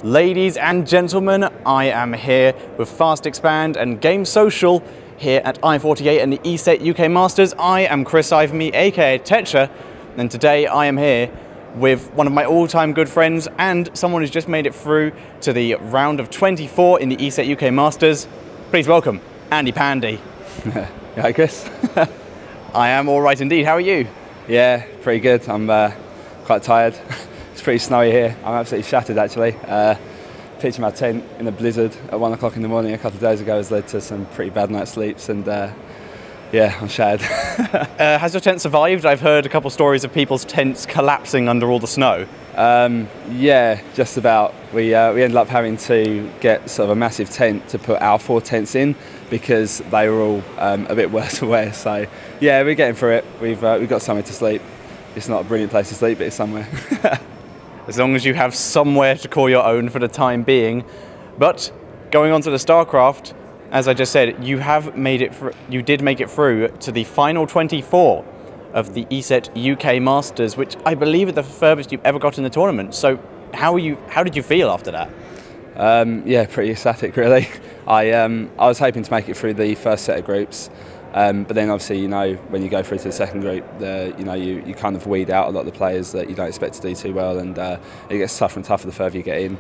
Ladies and gentlemen, I am here with Fast Expand and Game Social here at I-48 and the ESET UK Masters. I am Chris Ivermee, aka Tetcher, and today I am here with one of my all-time good friends and someone who's just made it through to the round of 24 in the ESET UK Masters. Please welcome AndyPandy. Hi Chris. I am all right indeed. How are you? Yeah, pretty good. I'm quite tired. It's pretty snowy here. I'm absolutely shattered actually. Pitching my tent in a blizzard at 1 o'clock in the morning a couple of days ago has led to some pretty bad night's sleeps, and yeah, I'm shattered. Has your tent survived? I've heard a couple of stories of people's tents collapsing under all the snow. Yeah, just about. We ended up having to get sort of a massive tent to put our 4 tents in because they were all a bit worse for wear. So yeah, we're getting through it. We've got somewhere to sleep. It's not a brilliant place to sleep, but it's somewhere. As long as you have somewhere to call your own for the time being. But going on to the StarCraft, as I just said, you did make it through to the final 24 of the ESET UK Masters, which I believe is the furthest you've ever got in the tournament. So how did you feel after that? Yeah, pretty ecstatic really. I was hoping to make it through the first set of groups, but then obviously, you know, when you go through to the second group, you kind of weed out a lot of the players that you don't expect to do too well, and it gets tougher and tougher the further you get in.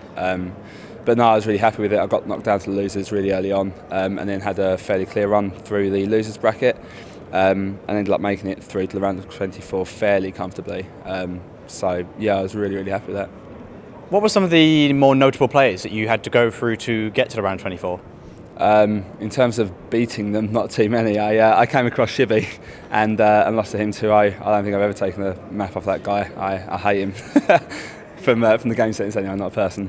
But no, I was really happy with it. I got knocked down to the losers really early on, and then had a fairly clear run through the losers bracket, and ended up making it through to the round of 24 fairly comfortably. So yeah, I was really happy with that. What were some of the more notable players that you had to go through to get to the round 24? In terms of beating them, not too many. I came across Shibby and lost to him too. I don't think I've ever taken a map off that guy. I hate him from the game settings anyway. I'm not a person.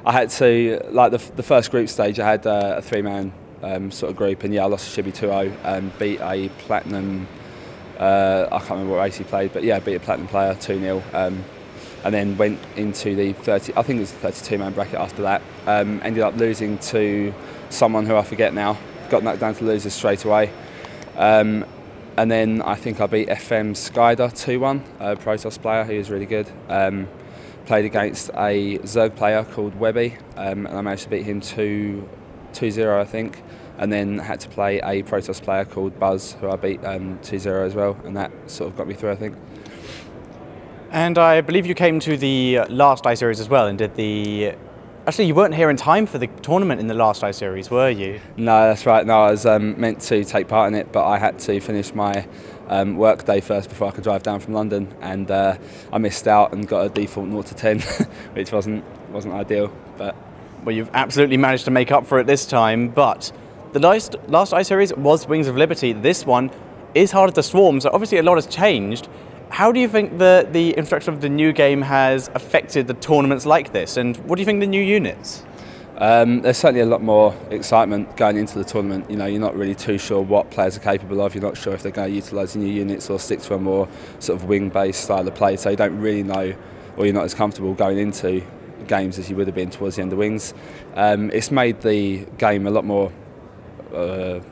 I had to, like the first group stage, I had a 3-man sort of group, and yeah, I lost to Shibby 2-0, beat a platinum, I can't remember what race he played, but yeah, beat a platinum player 2-0, and then went into the 32-man bracket after that. Ended up losing to someone who I forget now, got knocked down to losers straight away. And then I think I beat FM Skyder 2-1, a Protoss player who was really good. Played against a Zerg player called Webby, and I managed to beat him 2-0 I think, and then had to play a Protoss player called Buzz, who I beat 2-0 as well, and that sort of got me through I think. And I believe you came to the last I-Series as well and did the... Actually, you weren't here in time for the tournament in the last I-Series, were you? No, that's right. No, I was meant to take part in it, but I had to finish my work day first before I could drive down from London, and I missed out and got a default 0 to 10, which wasn't ideal. But well, you've absolutely managed to make up for it this time, but the last I-Series was Wings of Liberty. This one is harder to swarm, so obviously a lot has changed. How do you think the introduction of the new game has affected the tournaments like this, and what do you think of the new units? There's certainly a lot more excitement going into the tournament. You know, you're not really too sure what players are capable of. You're not sure if they're going to utilise the new units or stick to a more sort of wing-based style of play. So you don't really know, or you're not as comfortable going into games as you would have been towards the end of Wings. It's made the game a lot more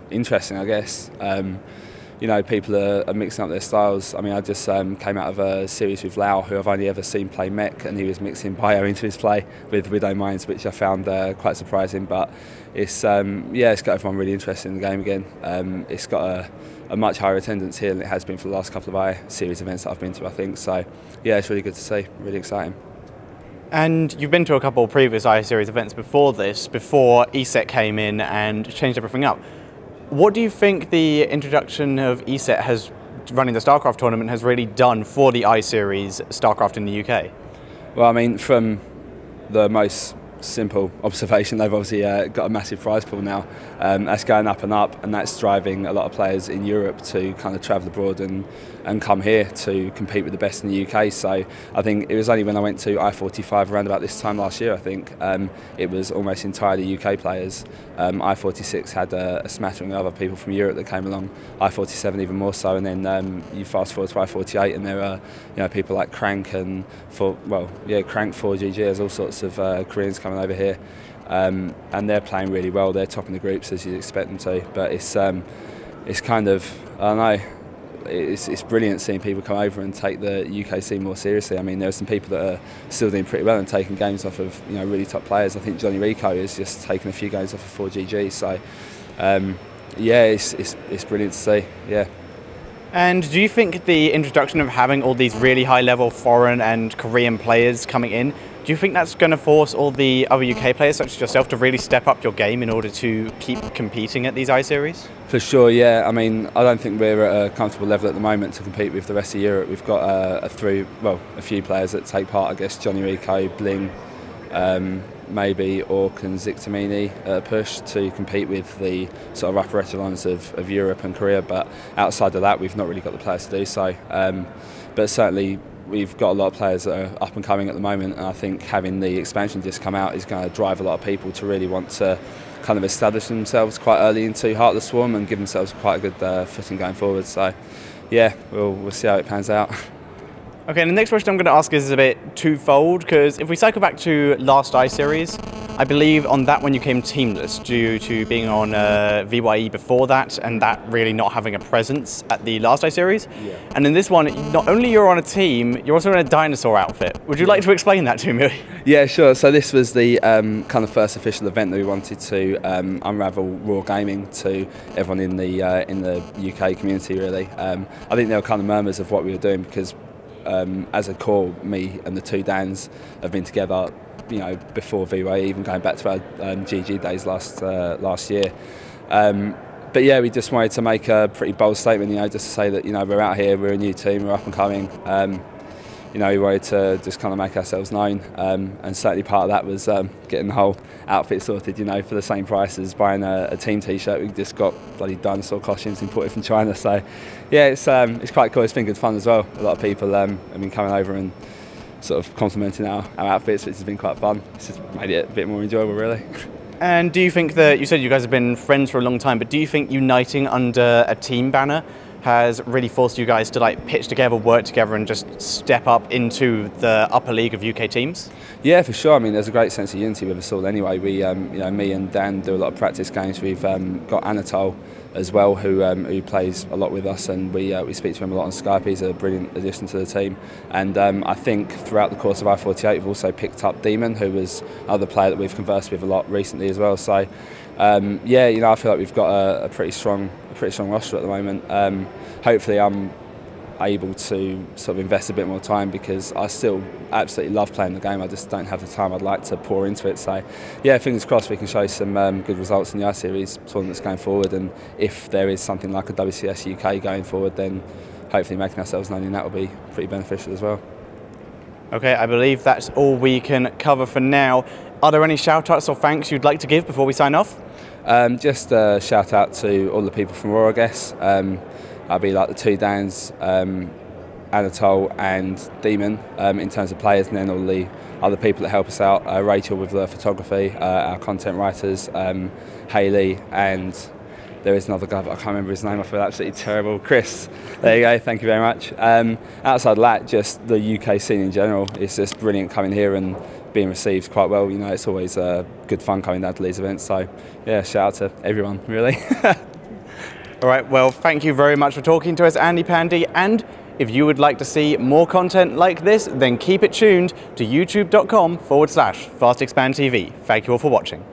interesting, I guess. You know, people are mixing up their styles. I mean, I just came out of a series with Lau, who I've only ever seen play mech, and he was mixing bio into his play with Widow Mines, which I found quite surprising. But it's yeah, it's got everyone really interested in the game again. It's got a much higher attendance here than it has been for the last couple of I-Series events that I've been to, I think. So yeah, it's really good to see, really exciting. And you've been to a couple of previous I-Series events before this, before ESET came in and changed everything up. What do you think the introduction of ESET has, running the StarCraft tournament, has really done for the I-Series StarCraft in the UK? Well, I mean, from the most simple observation, they've obviously got a massive prize pool now. That's going up, and that's driving a lot of players in Europe to kind of travel abroad and come here to compete with the best in the UK. So I think it was only when I went to I-45 around about this time last year, I think, it was almost entirely UK players. I-46 had a smattering of other people from Europe that came along, I-47 even more so, and then you fast forward to I-48 and there are people like Crank and Crank 4GG, there's all sorts of Koreans coming over here, and they're playing really well. They're topping the groups as you'd expect them to, but it's kind of, I don't know, it's brilliant seeing people come over and take the UK scene more seriously. I mean, there are some people that are still doing pretty well and taking games off of really top players. I think Johnny Rico is just taking a few games off of 4GG. So yeah, it's brilliant to see. Yeah. And do you think the introduction of having all these really high-level foreign and Korean players coming in, do you think that's going to force all the other UK players, such as yourself, to really step up your game in order to keep competing at these I-Series? For sure, yeah. I mean, I don't think we're at a comfortable level at the moment to compete with the rest of Europe. We've got a few players that take part. I guess Johnny Rico, Bling, maybe Ork and Zictamini push to compete with the sort of upper echelons of Europe and Korea, but outside of that we've not really got the players to do so. But certainly we've got a lot of players that are up and coming at the moment, and I think having the expansion disc come out is going to drive a lot of people to really want to kind of establish themselves quite early into Heart of the Swarm and give themselves quite a good footing going forward. So yeah, we'll see how it pans out. Okay, and the next question I'm going to ask is a bit twofold, because if we cycle back to last I-Series, I believe on that one you came teamless due to being on VYE before that and that really not having a presence at the last I-Series. Yeah. And in this one, not only you're on a team, you're also in a Dinosaur outfit. Would you like to explain that to me? Yeah, sure. So this was the kind of first official event that we wanted to unravel raw gaming to everyone in the UK community, really. I think there were kind of murmurs of what we were doing because as a core, me and the two Dans have been together, before VYE, even going back to our GG days last year. But yeah, we just wanted to make a pretty bold statement, just to say that we're out here, we're a new team, we're up and coming. We wanted to just kind of make ourselves known, and certainly part of that was getting the whole outfit sorted, for the same price as buying a team T-shirt. We just got bloody Dinosaur costumes imported from China, so yeah, it's quite cool. It's been good fun as well. A lot of people have been coming over and sort of complimenting our outfits, which has been quite fun. It's just made it a bit more enjoyable, really. And do you think that, you said you guys have been friends for a long time, but do you think uniting under a team banner has really forced you guys to pitch together, work together and just step up into the upper league of UK teams? Yeah, for sure. I mean, there's a great sense of unity with us all anyway. We, me and Dan do a lot of practice games. We've got Anatole as well, who plays a lot with us, and we speak to him a lot on Skype. He's a brilliant addition to the team. And I think throughout the course of I-48, we've also picked up Demon, who was another player that we've conversed with a lot recently as well. So yeah, I feel like we've got a pretty strong roster at the moment. Hopefully I'm able to sort of invest a bit more time, because I still absolutely love playing the game. I just don't have the time I'd like to pour into it. So yeah, fingers crossed we can show some good results in the I-Series tournaments going forward, and if there is something like a WCS UK going forward, then hopefully making ourselves known in that will be pretty beneficial as well. Okay, I believe that's all we can cover for now. Are there any shout-outs or thanks you'd like to give before we sign off? Just a shout out to all the people from Raw, I guess. I'll be like the two Dans, Anatole and Demon in terms of players, and then all the other people that help us out. Rachel with the photography, our content writers, Hayley, and there is another guy, but I can't remember his name. I feel absolutely terrible. Chris. There you go. Thank you very much. Outside of that, just the UK scene in general. It's just brilliant coming here and being received quite well. It's always good fun coming down to these events. So yeah, shout out to everyone, really. All right, well, thank you very much for talking to us, AndyPandy. And if you would like to see more content like this, then keep it tuned to youtube.com/FastExpandTV. Thank you all for watching.